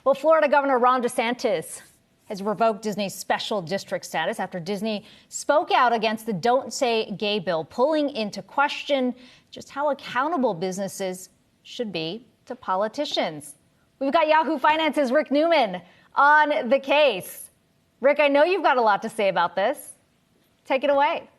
Well, Florida Governor Ron DeSantis has revoked Disney's special district status after Disney spoke out against the Don't Say Gay bill, pulling into question just how accountable businesses should be to politicians. We've got Yahoo Finance's Rick Newman on the case. Rick, I know you've got a lot to say about this. Take it away.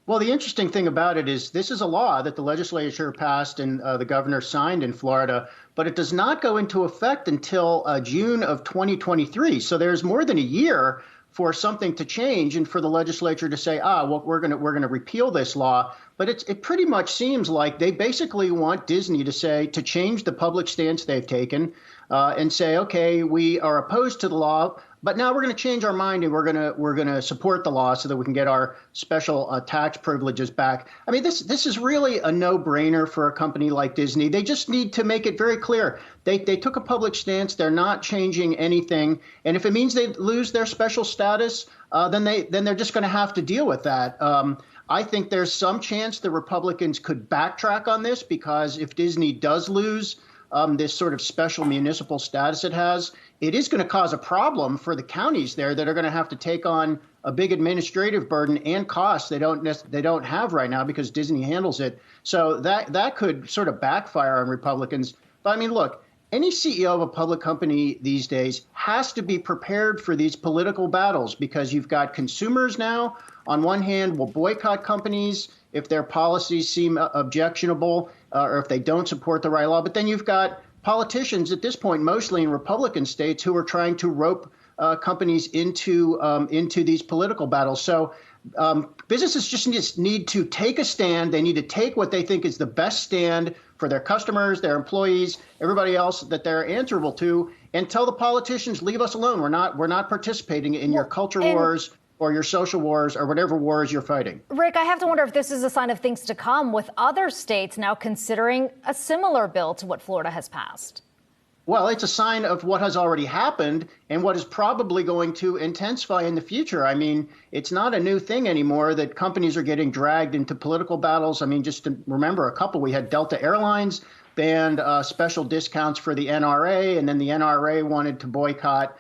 Well, the interesting thing about it is this is a law that the legislature passed and the governor signed in Florida, but it does not go into effect until June of 2023. So there's more than a year for something to change and for the legislature to say, well, we're going to repeal this law. But it pretty much seems like they basically want Disney to change the public stance they've taken and say, OK, we are opposed to the law, but now we're going to change our mind and we're going to support the law so that we can get our special tax privileges back. I mean, this is really a no-brainer for a company like Disney. They just need to make it very clear. They took a public stance. They're not changing anything. And if it means they lose their special status, then they're just going to have to deal with that. I think there's some chance the Republicans could backtrack on this, because if Disney does lose this sort of special municipal status it has, it is going to cause a problem for the counties there that are going to have to take on a big administrative burden and costs they don't have right now because Disney handles it. So that could sort of backfire on Republicans. But I mean, look, any CEO of a public company these days has to be prepared for these political battles, because you've got consumers now on one hand will boycott companies if their policies seem objectionable or if they don't support the right law. But then you've got politicians at this point, mostly in Republican states, who are trying to rope companies into these political battles. So businesses just need to take a stand. They need to take what they think is the best stand for their customers, their employees, everybody else that they're answerable to, and tell the politicians, leave us alone. We're not participating in your culture wars or your social wars or whatever wars you're fighting. Rick, I have to wonder if this is a sign of things to come, with other states now considering a similar bill to what Florida has passed. Well, it's a sign of what has already happened and what is probably going to intensify in the future. I mean, it's not a new thing anymore that companies are getting dragged into political battles. I mean, just to remember a couple, we had Delta Airlines banned special discounts for the NRA, and then the NRA wanted to boycott.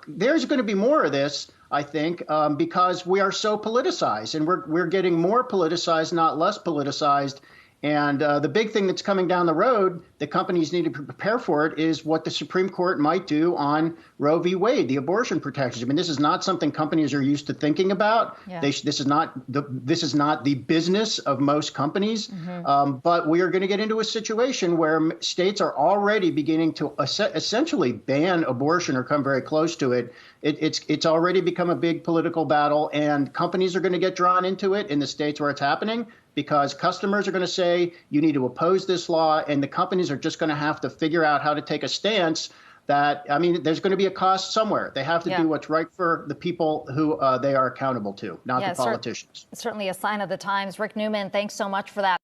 There's going to be more of this, I think, because we are so politicized, and we're getting more politicized, not less politicized. And the big thing that's coming down the road that companies need to prepare for it is what the Supreme Court might do on Roe v. Wade, the abortion protections. I mean, this is not something companies are used to thinking about. Yeah. This is not the business of most companies. Mm-hmm. But we are going to get into a situation where states are already beginning to essentially ban abortion or come very close to it. It's already become a big political battle, and companies are going to get drawn into it in the states where it's happening, because customers are going to say, you need to oppose this law, and the companies are just going to have to figure out how to take a stance that, I mean, there's going to be a cost somewhere. They have to do what's right for the people who they are accountable to, not the politicians. Certainly a sign of the times. Rick Newman, thanks so much for that.